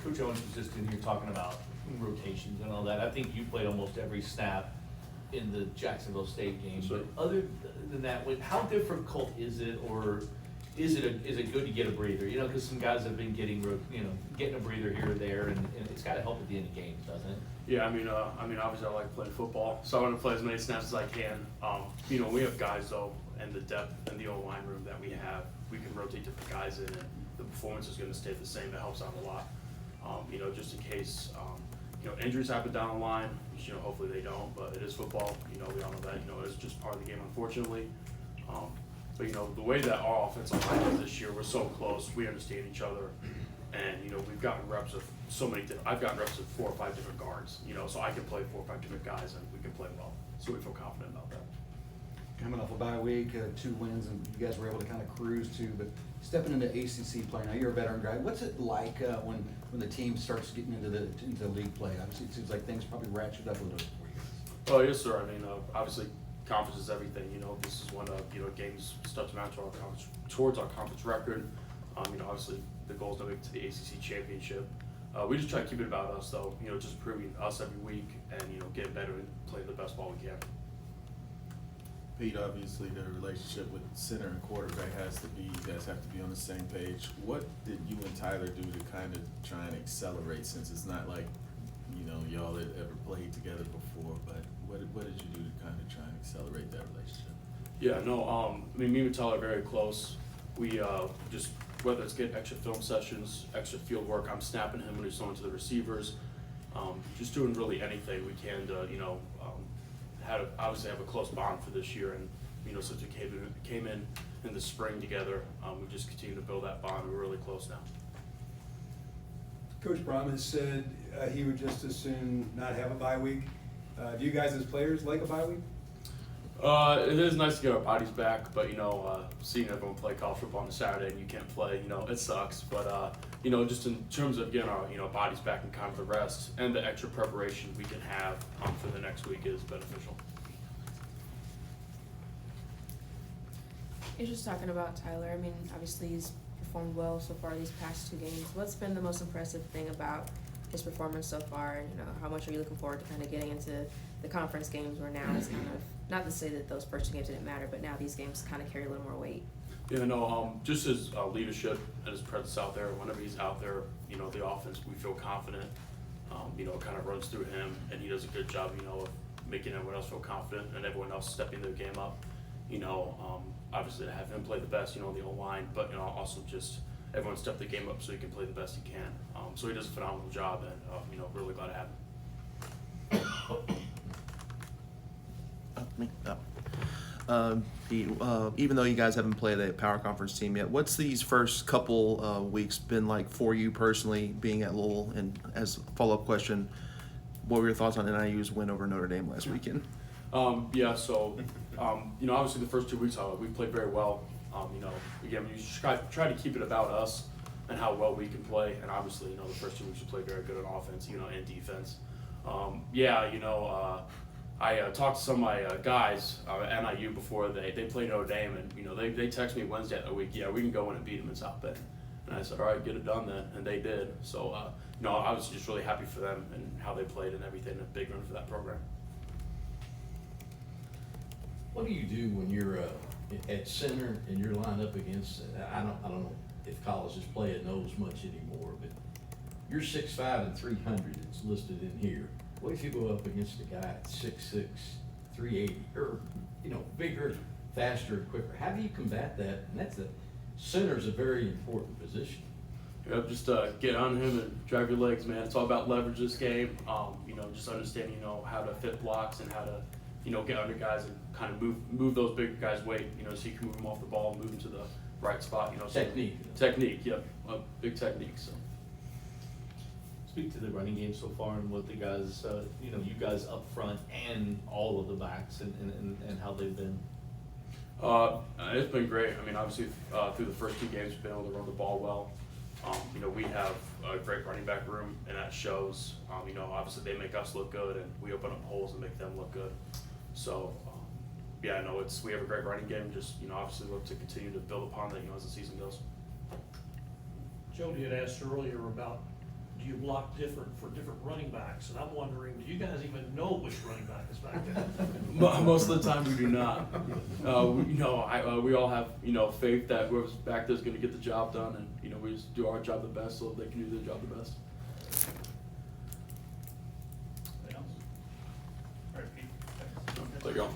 Coach Owens was just in here talking about rotations and all that. I think you played almost every snap in the Jacksonville State game. Sure. But other than that, how difficult is it, or is it good to get a breather? You know, because some guys have been getting a breather here or there, and it's got to help at the end of games, doesn't it? Yeah, I mean, obviously I like playing football, so I want to play as many snaps as I can. You know, we have guys though, and the depth in the O-line room that we have, we can rotate different guys in, and the performance is going to stay the same. It helps out a lot. You know, just in case, you know, injuries happen down the line, which, you know, hopefully they don't, but it is football. You know, we all know that. You know, it's just part of the game, unfortunately. But you know, the way that our offensive line is this year, we're so close. We understand each other. And, you know, we've gotten reps of I've gotten reps of 4 or 5 different guards, you know, so I can play 4 or 5 different guys and we can play well. So we feel confident about that. Coming off a bye week, 2 wins, and you guys were able to kind of cruise too, but stepping into ACC play, now you're a veteran guy. What's it like when the team starts getting into league play? Obviously, it seems like things probably ratchet up a little bit for you guys. Oh, yes, sir. I mean, obviously, conference is everything. You know, this is when, you know, games start to mount towards our conference record. You know, obviously, the goal is to make it to the ACC championship. We just try to keep it about us, though. You know, just improving us every week and, you know, getting better and playing the best ball we can. Pete, obviously the relationship with center and quarterback has to be, you guys have to be on the same page. What did you and Tyler do to kind of try and accelerate, since it's not like, you know, y'all had ever played together before, but what did you do to kind of try and accelerate that relationship? Yeah, no, I mean, me and Tyler are very close. We just, whether it's getting extra film sessions, extra field work, I'm snapping him when he's throwing to the receivers, just doing really anything we can to, you know, obviously have a close bond for this year. And, you know, since we came in the spring together, we just continue to build that bond. We're really close now. Coach Brom has said he would just as soon not have a bye week. Do you guys as players like a bye week? It is nice to get our bodies back, but, you know, seeing everyone play college football on a Saturday and you can't play, you know, it sucks. But, you know, just in terms of getting our, you know, bodies back and kind of the rest and the extra preparation we can have for the next week is beneficial. You're just talking about Tyler. I mean, obviously he's performed well so far these past 2 games. What's been the most impressive thing about his performance so far? And, you know, how much are you looking forward to kind of getting into the conference games where now it's kind of, not to say that those first 2 games didn't matter, but now these games kind of carry a little more weight? Yeah, no, just his leadership and his presence out there. Whenever he's out there, you know, the offense, we feel confident. You know, it kind of runs through him, and he does a good job, you know, of making everyone else feel confident and everyone else stepping their game up. You know, obviously to have him play the best, you know, on the O-line, but, you know, also just everyone step the game up so he can play the best he can. So he does a phenomenal job, and, you know, really glad to have him. Pete, even though you guys haven't played a power conference team yet, what's these first couple weeks been like for you personally, being at Louisville? And as a follow-up question, what were your thoughts on NIU's win over Notre Dame last weekend? Yeah, so, you know, obviously the first 2 weeks we played very well. You know, again, we try to keep it about us and how well we can play. And obviously, you know, the first 2 weeks we played very good on offense, you know, and defense. Yeah, you know, I talked to some of my guys at NIU before they played Notre Dame, and, you know, they text me Wednesday of the week, yeah, we can go in and beat them in South Bend. And I said, all right, get it done then, and they did. So, you know, I was just really happy for them and how they played and everything, a big run for that program. What do you do when you're at center and you're lined up against, I don't know if colleges play at those much anymore, but you're 6'5" and 300, it's listed in here. What if you go up against a guy at 6'6", 380, or, you know, bigger, faster, and quicker? How do you combat that? And center's a very important position. Yeah, just get on him and drive your legs, man. It's all about leverage this game. You know, just understanding, you know, how to fit blocks and how to, you know, get under guys and kind of move those bigger guys' weight, you know, so you can move them off the ball, move them to the right spot, you know. Technique. Technique, yep, big technique, so. Speak to the running game so far and what the guys, you know, you guys up front and all of the backs and how they've been. It's been great. I mean, obviously, through the first 2 games, we've been able to run the ball well. You know, we have a great running back room, and that shows. You know, obviously they make us look good, and we open up holes and make them look good. So, yeah, no, we have a great running game. Just, you know, obviously look to continue to build upon that, you know, as the season goes. Jody had asked earlier about do you block different for different running backs? And I'm wondering, do you guys even know which running back is back there? Most of the time we do not. We all have, faith that whoever's back there is going to get the job done, and, we just do our job the best so they can do their job the best. Anything else? All right, Pete. There you go.